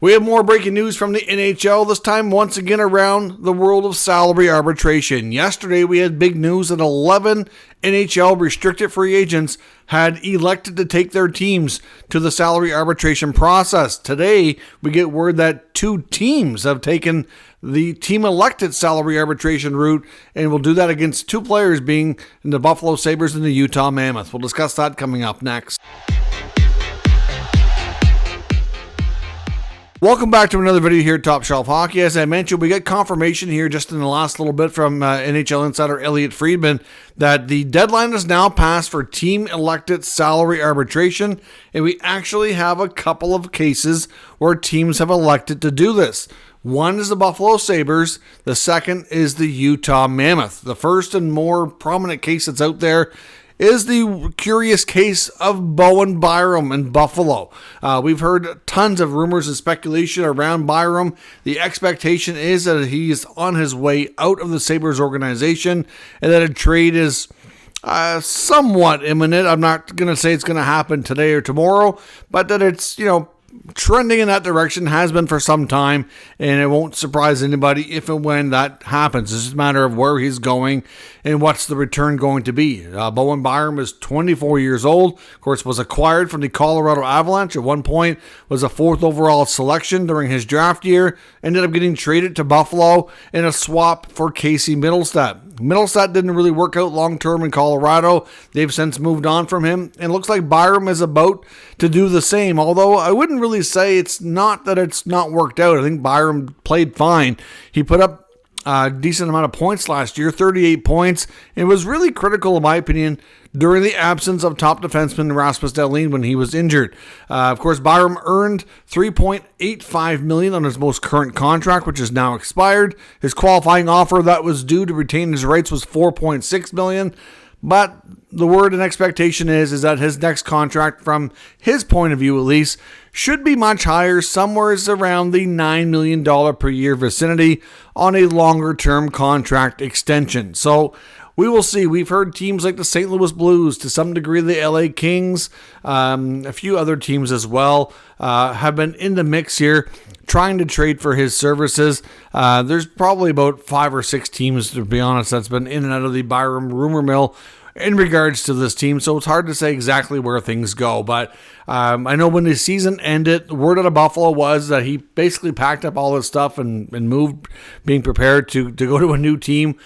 We have more breaking news from the NHL, this time once again around the world of salary arbitration. Yesterday we had big news that 11 NHL restricted free agents had elected to take their teams to the salary arbitration process. Today we get word that 2 teams have taken the team-elected salary arbitration route and will do that against 2 players, being the Buffalo Sabres and the Utah Mammoth. We'll discuss that coming up next. Welcome back to another video here at Top Shelf Hockey. As I mentioned, we got confirmation here just in the last little bit from NHL insider Elliotte Friedman that the deadline is now passed for team-elected salary arbitration, and we actually have a couple of cases where teams have elected to do this. One is the Buffalo Sabres. The second is the Utah Mammoth. The first and more prominent case that's out there is the curious case of Bowen Byram in Buffalo. We've heard tons of rumors and speculation around Byram. The expectation is that he's on his way out of the Sabres organization and that a trade is somewhat imminent. I'm not going to say it's going to happen today or tomorrow, but that it's, trending in that direction, has been for some time, and it won't surprise anybody if and when that happens. It's just a matter of where he's going and what's the return going to be. Bowen Byram is 24 years old. Of course, was acquired from the Colorado Avalanche. At one point, was a 4th overall selection during his draft year. Ended up getting traded to Buffalo in a swap for Casey Mittelstadt. Mittelstadt didn't really work out long-term in Colorado. They've since moved on from him, and looks like Byram is about to do the same, although I wouldn't really say it's not that it's not worked out. I think Byram played fine. He put up a decent amount of points last year, 38 points, and was really critical, in my opinion, during the absence of top defenseman Rasmus Dahlin when he was injured. Of course, Byram earned $3.85 million on his most current contract, which is now expired. His qualifying offer that was due to retain his rights was $4.6 million. But the word and expectation is that his next contract, from his point of view at least, should be much higher, somewhere around the $9 million per year vicinity on a longer-term contract extension. So we will see. We've heard teams like the St. Louis Blues, to some degree the LA Kings, a few other teams as well, have been in the mix here, trying to trade for his services. There's probably about 5 or 6 teams, to be honest, that's been in and out of the Byram rumor mill in regards to this team, so it's hard to say exactly where things go. But I know when the season ended, the word out of Buffalo was that he basically packed up all his stuff and moved, being prepared to go to a new team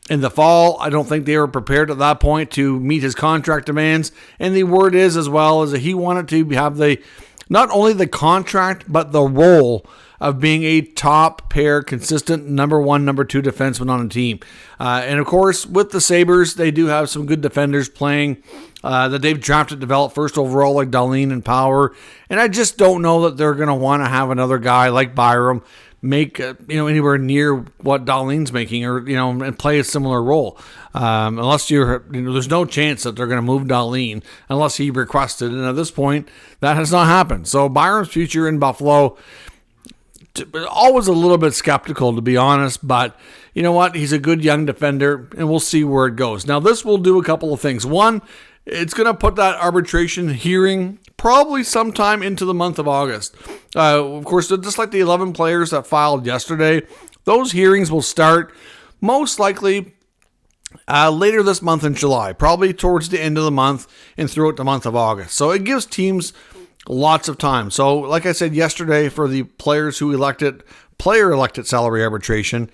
in the fall. I don't think they were prepared at that point to meet his contract demands, and the word is as well is that he wanted to have not only the contract, but the role of being a top pair, consistent number 1, number 2 defenseman on a team. And of course, with the Sabres, they do have some good defenders playing that they've drafted, developed first overall, like Dahlin and Power. And I just don't know that they're going to want to have another guy like Byram make anywhere near what Dahlin's making, or and play a similar role. Unless there's no chance that they're going to move Dahlin unless he requested, and at this point that has not happened. So Byram's future in Buffalo, always a little bit skeptical, to be honest, but you know what? He's a good young defender, and we'll see where it goes. Now, this will do a couple of things. One, it's going to put that arbitration hearing probably sometime into the month of August. Of course, just like the 11 players that filed yesterday, those hearings will start most likely later this month in July, probably towards the end of the month and throughout the month of August. So it gives teams lots of time. So like I said yesterday, for the players who player-elected salary arbitration,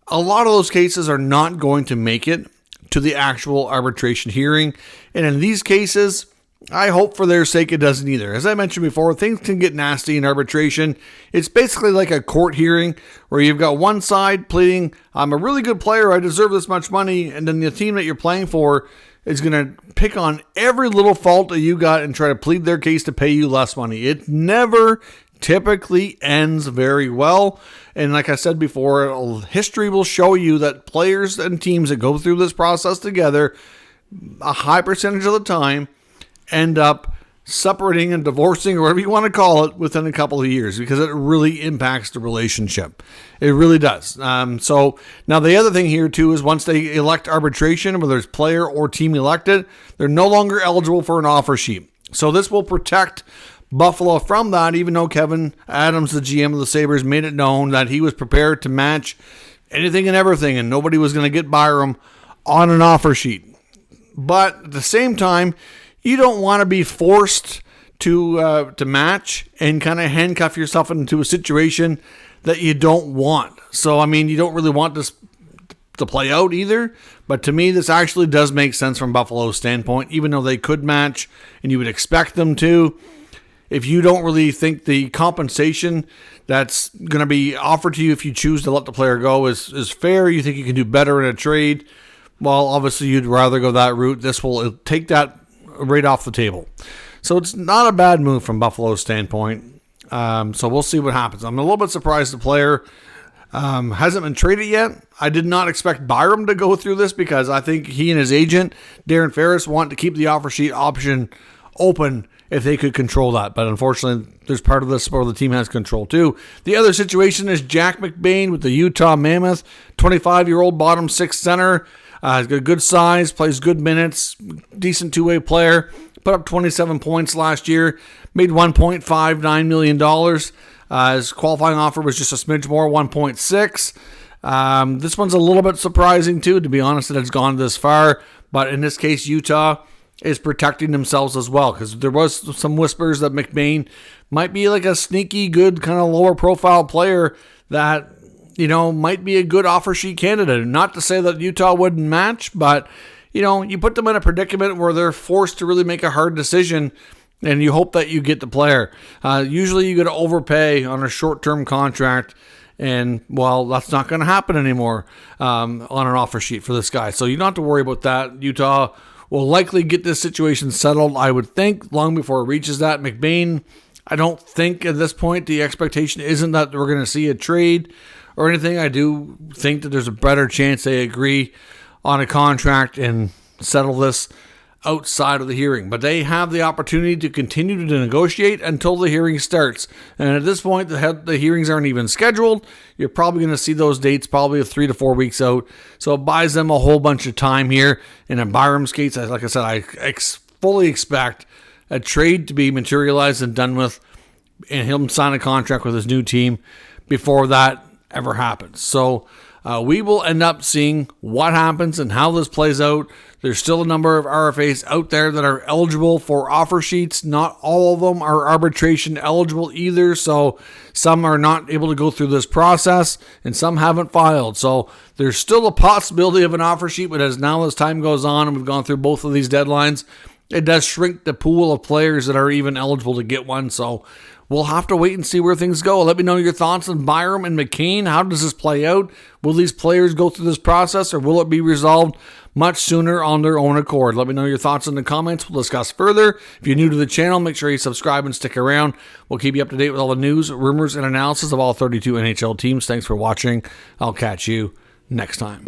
a lot of those cases are not going to make it to the actual arbitration hearing. And in these cases, I hope for their sake it doesn't either. As I mentioned before, things can get nasty in arbitration. It's basically like a court hearing where you've got one side pleading, I'm a really good player, I deserve this much money, and then the team that you're playing for is going to pick on every little fault that you got and try to plead their case to pay you less money. It never typically ends very well. And like I said before, history will show you that players and teams that go through this process together, a high percentage of the time, end up separating and divorcing, or whatever you want to call it, within a couple of years, because it really impacts the relationship. It really does. So now the other thing here too is once they elect arbitration, whether it's player or team elected, they're no longer eligible for an offer sheet. So this will protect Buffalo from that, even though Kevin Adams, the GM of the Sabres, made it known that he was prepared to match anything and everything, and nobody was going to get Byram on an offer sheet. But at the same time, you don't want to be forced to match and kind of handcuff yourself into a situation that you don't want. So, I mean, you don't really want this to play out either. But to me, this actually does make sense from Buffalo's standpoint, even though they could match and you would expect them to. If you don't really think the compensation that's going to be offered to you if you choose to let the player go is fair, you think you can do better in a trade, well, obviously you'd rather go that route. This will take that right off the table. So it's not a bad move from Buffalo's standpoint. So we'll see what happens. I'm a little bit surprised the player hasn't been traded yet. I did not expect Byram to go through this because I think he and his agent, Darren Ferris, want to keep the offer sheet option open if they could control that. But unfortunately, there's part of this where the team has control too. The other situation is Jack McBain with the Utah Mammoth, 25-year-old bottom six center. He's got good size, plays good minutes, decent two-way player. Put up 27 points last year, made $1.59 million. His qualifying offer was just a smidge more, 1.6. This one's a little bit surprising too, to be honest, that it's gone this far. But in this case, Utah is protecting themselves as well, because there was some whispers that McBain might be like a sneaky good kind of lower profile player that, you know, might be a good offer sheet candidate. Not to say that Utah wouldn't match, but, you know, you put them in a predicament where they're forced to really make a hard decision, and you hope that you get the player. Usually you got to overpay on a short-term contract, and, well, that's not going to happen anymore on an offer sheet for this guy. So you don't have to worry about that. Utah will likely get this situation settled, I would think, long before it reaches that. McBain, I don't think at this point the expectation isn't that we're going to see a trade or anything. I do think that there's a better chance they agree on a contract and settle this outside of the hearing. But they have the opportunity to continue to negotiate until the hearing starts. And at this point, the hearings aren't even scheduled. You're probably going to see those dates probably 3 to 4 weeks out. So it buys them a whole bunch of time here. And in Byram's case, like I said, I fully expect a trade to be materialized and done with, and him sign a contract with his new team before that ever happens. So we will end up seeing what happens and how this plays out. There's still a number of RFAs out there that are eligible for offer sheets. Not all of them are arbitration eligible either, so some are not able to go through this process, and some haven't filed. So there's still a possibility of an offer sheet, but as time goes on and we've gone through both of these deadlines, it does shrink the pool of players that are even eligible to get one. So we'll have to wait and see where things go. Let me know your thoughts on Byram and McCain. How does this play out? Will these players go through this process, or will it be resolved much sooner on their own accord? Let me know your thoughts in the comments. We'll discuss further. If you're new to the channel, make sure you subscribe and stick around. We'll keep you up to date with all the news, rumors, and analysis of all 32 NHL teams. Thanks for watching. I'll catch you next time.